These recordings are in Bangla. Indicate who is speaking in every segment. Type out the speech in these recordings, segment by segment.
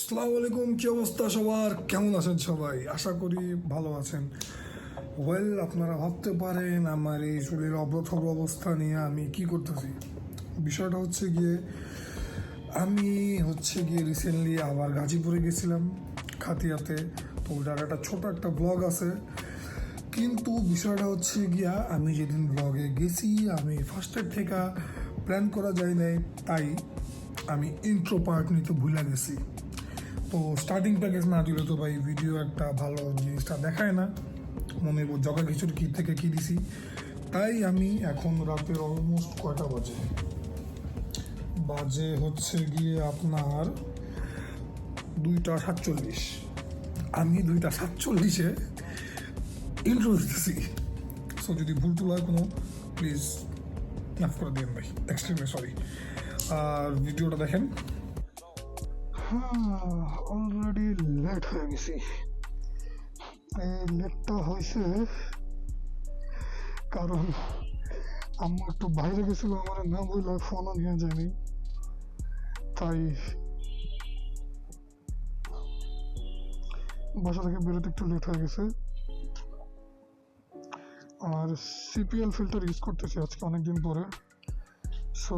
Speaker 1: আসসালামু আলাইকুম, কি অবস্থা সবার? কেমন আছেন সবাই? আশা করি ভালো আছেন। আপনারা ভাবতে পারেন আমার এই শরীরের অব্রথব অবস্থা নিয়ে আমি কি করতেছি। বিষয়টা হচ্ছে গিয়ে আমি রিসেন্টলি আবার গাজীপুরে গেছিলাম খাতিয়াতে। তো ওটার একটা ছোট একটা ব্লগ আছে, কিন্তু বিষয়টা হচ্ছে গিয়া আমি যেদিন ব্লগে গেছি আমি ফার্স্টের থেকে প্ল্যান করা যায় নাই, তাই আমি ইন্ট্রো পার্ট নিতে ভুলে গেছি। তো স্টার্টিং প্যাকেজ না দিলে তো ভাই ভিডিও একটা ভালো জিনিসটা দেখায় না, মনে জগা খিচুড়ি কী থেকে কী দিছি। তাই আমি এখন রাতের অলমোস্ট কয়টা বাজে বাজে হচ্ছে গিয়ে আপনার 2:47। আমি 2:47-এ ইন্ট্রো দিতেছি। সো যদি ভুল টুল হয় কোনো, প্লিজ মাফ করে দিন ভাই, এক্সট্রিমলি সরি। আর ভিডিওটা দেখেন। অলরেডি লেট হয়ে গেছি। এই লেটটা হয়েছে কারণ আম্মা একটু বাইরে গেছিল, আমার না বললে ফোনও নিয়ে যায়নি, তাই বাসা থেকে বেরোতে একটু লেট হয়ে গেছে। আর সিপিএল ফিল্টার ইউজ করতেছি আজকে অনেকদিন পরে। সো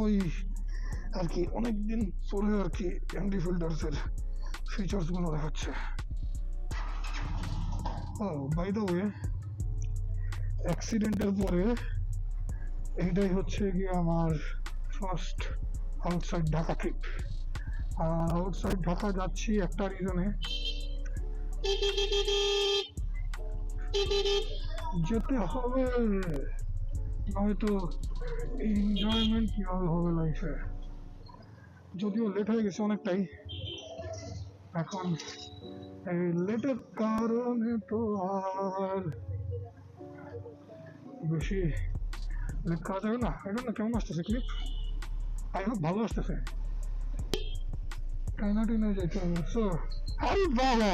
Speaker 1: ওই আর কি অনেকদিন পরে আর কি এমডি ফিল্টার্সের ফিচার্সগুলো দেখাচ্ছে। ও বাই দ্য ওয়ে, অ্যাক্সিডেন্টের পরে এইটাই হচ্ছে গিয়ে আমার ফার্স্ট আউটসাইড ঢাকা ট্রিপ। আর আউটসাইড ঢাকা যাচ্ছি একটা রিজনে, যেতে হবে, নয়তো এনজয়মেন্ট কীভাবে হবে লাইফে। যদিও লেট হয়ে গেছে অনেকটাই, এখন এই লেটের কারণে তো আর বেশি লেট করা যাবে না। এটা না কেমন আসতেছে ক্লিপ, আই হোপ ভালো আসতেছে। টাইনাটিনে যাইতে হবে। সো আরে বাবা,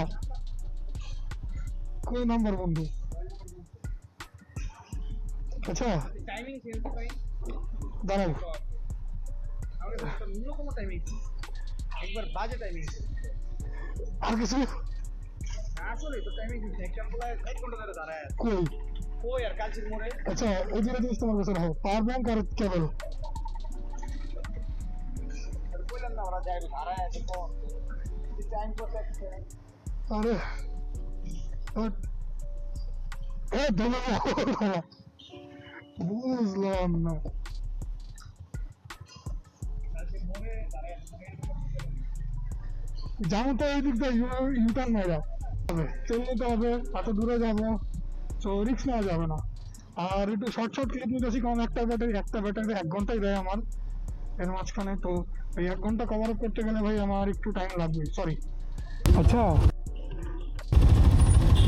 Speaker 1: কই নাম্বার বন্ধু? আচ্ছা
Speaker 2: টাইমিং চেঞ্জ করি
Speaker 1: দাঁড়াও,
Speaker 2: আমরা তো ন্যূনতম টাইমিং একবার বাজে টাইমিং
Speaker 1: আর কিছু
Speaker 2: আসলে তো টাইমিং এক্সাম্পল 1 ঘন্টা ধরে দাঁড়ায়
Speaker 1: কই?
Speaker 2: কই আর কালচির মোড়ে।
Speaker 1: আচ্ছা এই দুটো জিনিস তোমার কাছে রাখো, পাওয়ার ব্যাংক আর কেবল।
Speaker 2: আর কইলাম না ওরা যাই দাঁড়ায় আছে তো টাইম প্রসেস
Speaker 1: আরে এ ধরে বুঝলাম না।
Speaker 2: কালচির মোড়ে দাঁড়ায়
Speaker 1: যাবো তো এই দিক দিয়ে ইউটার্ন মারা হবে, চললে তো হবে, এত দূরে যাবো, তো রিক্স নেওয়া যাবে না। আর একটু শর্ট শর্ট ক্লিপ নিতেছি, কারণ একটা ব্যাটারি 1 ঘন্টাই দেয় আমার এর মাঝখানে। তো এই 1 ঘন্টা কভার আপ করতে গেলে ভাই আমার একটু টাইম লাগবে, সরি। আচ্ছা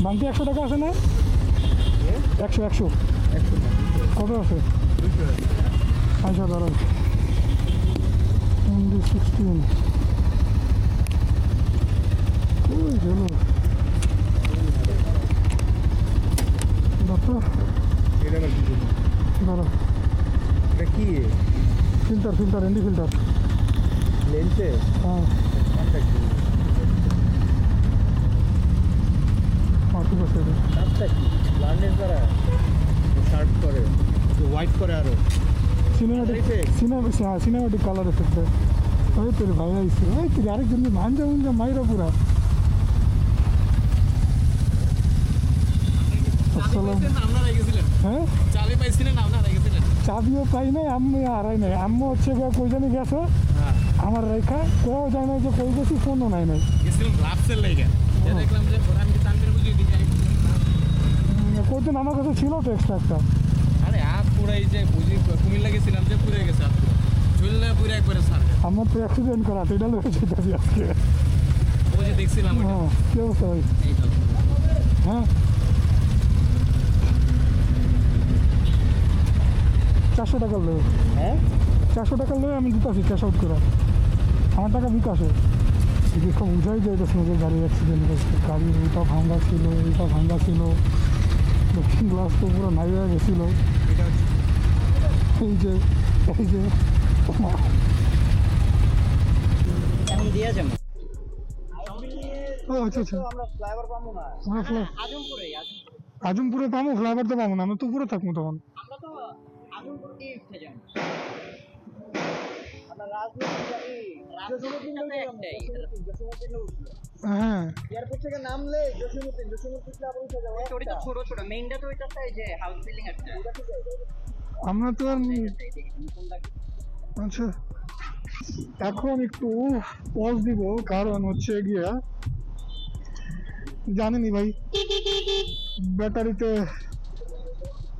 Speaker 1: বাংটি 100 টাকা আছে না? 100 কত আছে? আচ্ছা দাঁড়ান, 16 কই গেল বাবা?
Speaker 2: এটা না কি
Speaker 1: দাঁড়া,
Speaker 2: এটা কি
Speaker 1: ফিল্টার এন্ডি ফিল্টার
Speaker 2: লেন্সে
Speaker 1: হ্যাঁ
Speaker 2: কন্টাক্ট
Speaker 1: ঠিক আছে।
Speaker 2: কাজটা কি ব্লান্ডের দ্বারা শার্প করে হোয়াইট করে আরো
Speaker 1: সিনেমাটিক কালার এফেক্ট দেয়। ওই তোর ভাই আইসি, ওই তোর আরেকজন মাঞ্জা মুঞ্জা মাইরা পুরা। হ্যাঁ চাবিও পাই নাই, আম্মু হারাই নাই। আম্মু হচ্ছে কই জানি গেছে আমার রেখা, কেউ যায় না যে কই গেছি, ফোনও নাই নাই। কইদিন আমার কাছে ছিল তো এক্সট্রা একটা।
Speaker 2: আরে হাত পুরাই যে বুঝি কুমিল্লা গেছিলাম যে পুড়ে গেছে হাত চুললে পুরো একবারে সার
Speaker 1: আমার তো অ্যাক্সিডেন্ট করা, এটা লোক যেতেছি আজকে।
Speaker 2: ওই যে দেখছিলাম
Speaker 1: হ্যাঁ কি অবস্থা ভাই? হ্যাঁ 400 টাকা নেবে।
Speaker 2: হ্যাঁ
Speaker 1: 400 টাকা নেবে, আমি দিতেছি ক্যাশ আউট করে। আমার টাকা বিকাশে সব বুঝাই যাইতেছে না যে গাড়ি অ্যাক্সিডেন্ট হয়েছে। গাড়ির এইটা ভাঙ্গা ছিল, এইটা ভাঙ্গা ছিল, দক্ষিণ গ্লাস তো পুরো নাই হয়ে গেছিলো। এই যে
Speaker 2: এখন দিয়ে
Speaker 1: ও আচ্ছা আচ্ছা
Speaker 3: আমরা ফ্লাইওভার পাবো না
Speaker 1: আমরা আজমপুরে পাবো, ফ্লাইওভার তো পাবো না, আমরা তো উপরে থাকবো তখন।
Speaker 3: আমরা তো আজমপুর দিয়ে উঠে যাব আমরা রাজনীতি জানি জসীমউদ্দিন
Speaker 1: হ্যাঁ
Speaker 3: এয়ারপোর্ট থেকে নামলে জসীমউদ্দিন আবার উঠে যাবো ওইটা ছোট ছোট মেইনটা তো ওইটা চাই যে হাউস বিল্ডিং একটা
Speaker 1: আমরা তো আর আচ্ছা এখন একটু পজ দিব, কারণ হচ্ছে গিয়া জানেনি ভাই ব্যাটারিতে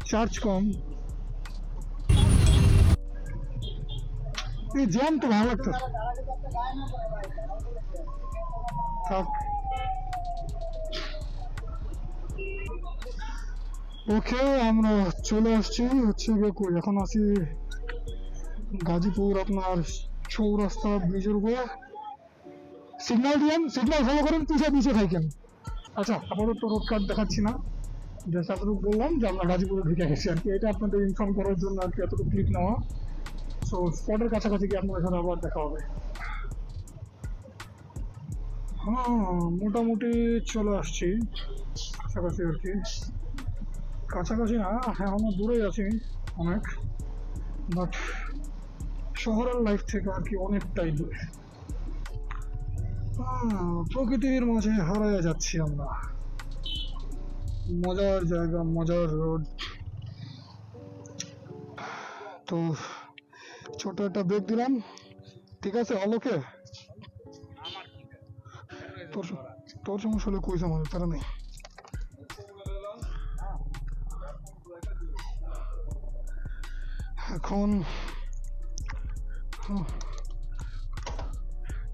Speaker 1: চার্জ কম। এই জ্যাম তো ভালো লাগতো। থাক ওকে, আমরা চলে আসছি হচ্ছে গিয়ে কই, এখন আছি গাজীপুর আপনার চৌরাস্তা ব্রিজের উপরে। সিগন্যাল দিয়েন, সিগন্যাল ফলো করেন, পিছিয়ে থাকেন। আচ্ছা আপাতত রোড কার্ড দেখাচ্ছি না, যে এতটুকু বললাম যে আমরা গাজীপুরে ঢুকে গেছি আর কি, এটা আপনাদের ইনফর্ম করার জন্য আর কি এতটুকু ক্লিক নেওয়া। সো স্পটের কাছাকাছি গিয়ে আপনাদের সাথে আবার দেখা হবে। হ্যাঁ মোটামুটি চলে আসছি কাছাকাছি আর কি, কাছাকাছি না হ্যাঁ আমরা দূরেই আছি অনেক, বাট শহরের লাইফ থেকে আর কি অনেকটাই দূরে। প্রকৃতির মাঝে হারাইয়া যাচ্ছি আমরা, মজার জায়গা, মজার রোড। তো ছোট একটা ব্রেক দিলাম, ঠিক আছে অলোকে তোর সমস্যা হলে কইস আমাদের, তারা নেই। এখন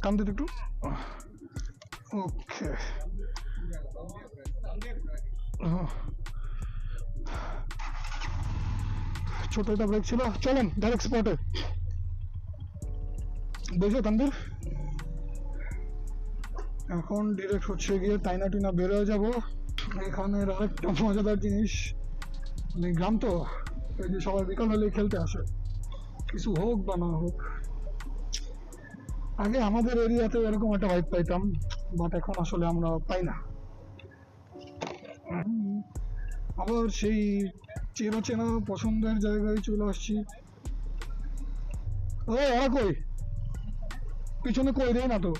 Speaker 1: টান দিতে একটু, ওকে ছোট একটা ব্রেক ছিল, চলেন ডাইরেক্ট স্পটে। বুঝছো তানবীর, এখন ডিরেক্ট হচ্ছে গিয়ে টাইনা টিনা বেরোয় যাব। এখানের আরেকটা মজাদার জিনিস, মানে গ্রাম তো, এই যে সবাই বিকাল হলে খেলতে আসে, কিছু হোক বা না হোক। আগে আমাদের এরিয়াতে এরকম একটা ভাইব পাইতাম, বাট এখন আসলে আমরা পাই না। আবার সেই চেনা চেনা পছন্দের জায়গায় চলে আসছি। ও ওরা কই, পিছনে কই দেয় না তো।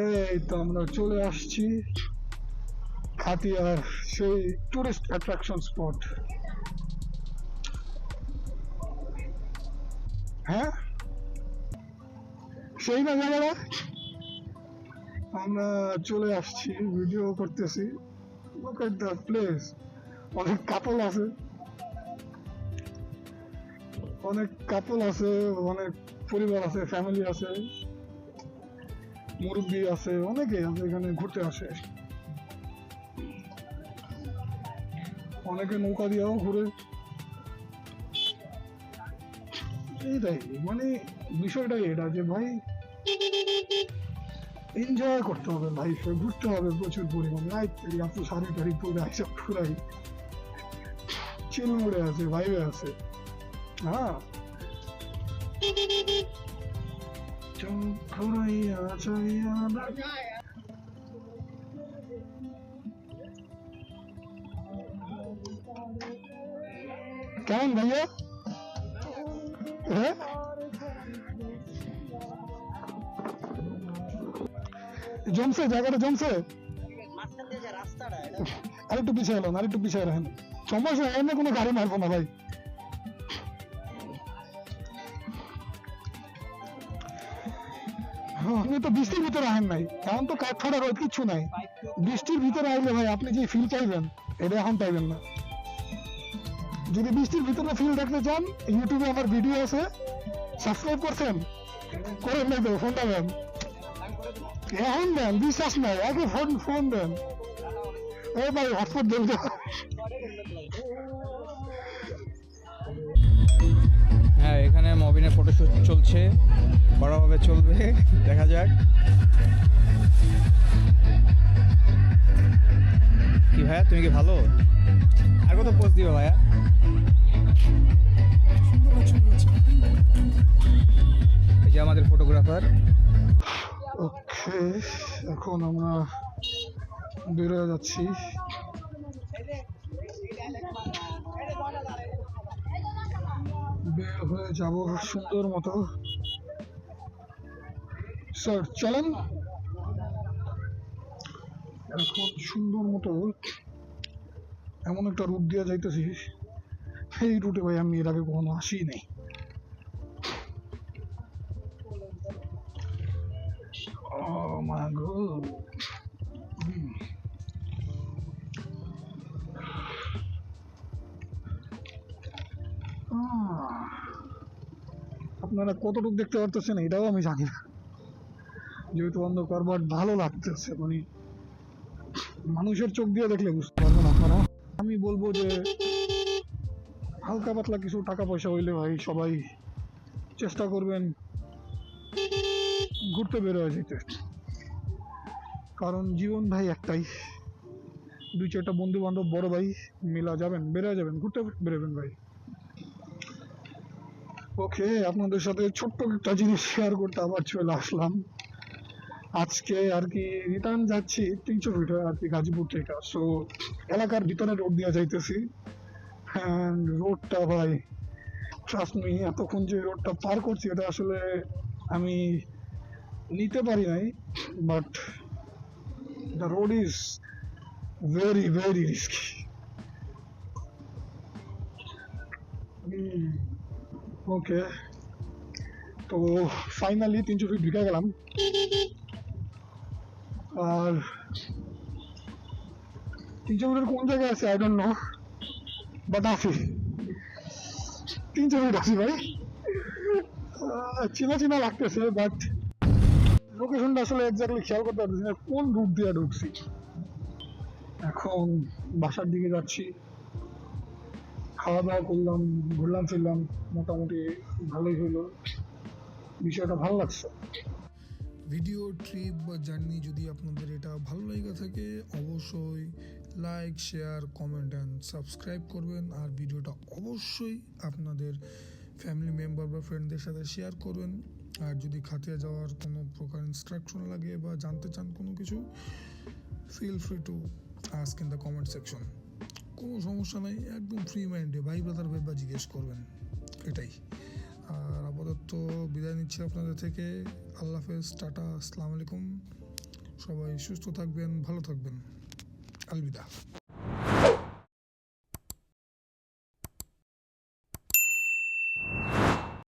Speaker 1: এই তো আমরা চলে আসছি খাতিয়ার সেই টুরিস্ট অ্যাট্রাকশন স্পট। হ্যাঁ সেই না জায়গাটা, আমরা চলে আসছি, ভিডিও করতেছি। লুক এট দ্য প্লেস, অনেক কাপল আছে, অনেক পরিবার আছে, ফ্যামিলি আছে, মুরব্বী আছে, অনেকে আছে এখানে ঘুরতে আসে। অনেকে নৌকা দিয়েও ঘুরে। এইটাই মানে বিষয়টাই এটা যে ভাই এনজয় করতে হবে লাইফে, ঘুরতে হবে প্রচুর পরিমাণে। লাইফ আপু শাড়ি টাড়ি পরে এইসব পুরাই চিল মোড়ে আছে, ভাইবে আছে। হ্যাঁ কেমন ভাইয়া? হ্যাঁ জমছে, জায়গাটা জমছে। আরেকটু পিছিয়ে এলেন, আরেকটু পিছিয়ে রাখেন, সমস্যা এমনি কোনো গাড়ি মারবো না ভাই। আপনি তো বৃষ্টির ভিতরে আহেন নাই, এখন তো কাঠ ফাটা রোদ কিচ্ছু নাই। বৃষ্টির ভিতরে আইলে ভাই আপনি যে ফিল পাইবেন এটা এখন পাইবেন না। যদি বৃষ্টির ভিতরে ফিল দেখতে চান, ইউটিউবে আমার ভিডিও আছে, সাবস্ক্রাইব করছেন? করেন নাই তো? ফোনটা দেন, এখন দেন, বিশ্বাস নাই, আগে ফোন দেন। ও ভাই হটস্পট দেন।
Speaker 2: হ্যাঁ এখানে মবিনের ফটোশুট চলছে, বড়ভাবে চলবে, দেখা যাক। কি ভাইয়া তুমি কি ভালো? আর কত পোস্ট দিবে ভাইয়া? এই যে আমাদের ফটোগ্রাফার ফটোগ্রাফার।
Speaker 1: ওকে, এখন আমরা বেরোয় যাচ্ছি। বের হয়ে যাব সুন্দর মতো। স্যার চলেন। এখন সুন্দর মতো এমন একটা রুট দিয়ে যাইতেছি, এই রুটে ভাই আমি এর আগে কখনো আসি নাই। Oh my God. আপনারা কতটুকু দেখতে পারতেছেন এটাও আমি জানি না, যেহেতু অন্ধকার, বাট ভালো লাগতেছে। মানে মানুষের চোখ দিয়ে দেখলে বুঝতে পারবেন আপনারা। আমি বলবো যে হালকা পাতলা কিছু টাকা পয়সা হইলে ভাই সবাই চেষ্টা করবেন ঘুরতে বেরোয় যেতে, কারণ জীবন ভাই একটাই। 2-4টা বন্ধু বান্ধব বড় ভাই মিলা যাবেন, বেরোয় যাবেন, ঘুরতে বেরোবেন ভাই। ওকে, আপনাদের সাথে ছোট্ট একটা জিনিস শেয়ার করতে আবার চলে আসলাম। আজকে আর কি রিটার্ন যাচ্ছি 300 ফিট আর কি গাজীপুর থেকে। সো এলাকার ভিতরে রোড দিয়ে যাইতেছি, অ্যান্ড রোডটা ভাই ট্রাস্ট মি, এতক্ষণ যে রোডটা পার করছি এটা আসলে আমি নিতে পারি নাই, but the road is very very risky. Okay, তো ফাইনালি 300 ফিট ঢুকে গেলাম। আর 300 ফিটের কোন জায়গায় আছে আই ডোন্ট নো, বাট আছি 300 ফিট আছি ভাই। চেনা চেনা লাগতেছে, বাট লোকেশনটা আসলে এক্স্যাক্টলি খেয়াল করতে পারতেছি না কোন রুট দিয়ে ঢুকছি। এখন বাসার দিকে যাচ্ছি, খাওয়া দাওয়া করলাম, ঘুরলাম ফিরলাম, মোটামুটি ভালোই হইলো, বিষয়টা ভালো লাগছে। ভিডিও ট্রিপ বা জার্নি যদি আপনাদের এটা ভালো লেগে থাকে অবশ্যই like, share, comment and subscribe করবেন। আর ভিডিওটা অবশ্যই আপনাদের ফ্যামিলি মেম্বার বা ফ্রেন্ডদের সাথে শেয়ার করবেন। আর যদি খাতিয়া যাওয়ার কোনো প্রকার ইনস্ট্রাকশন লাগে বা জানতে চান কোনো কিছু, feel free to ask in the comment section. কোনো সমস্যা নেই, একদম ফ্রি মাইন্ডে ভাই ব্রাদার ভাইবা জিজ্ঞেস করবেন, এটাই। আর আপাতত বিদায় নিচ্ছি আপনাদের থেকে। আল্লাহ হাফেজ, টাটা, আসসালামু আলাইকুম। সবাই সুস্থ থাকবেন, ভালো থাকবেন, আলবিদা।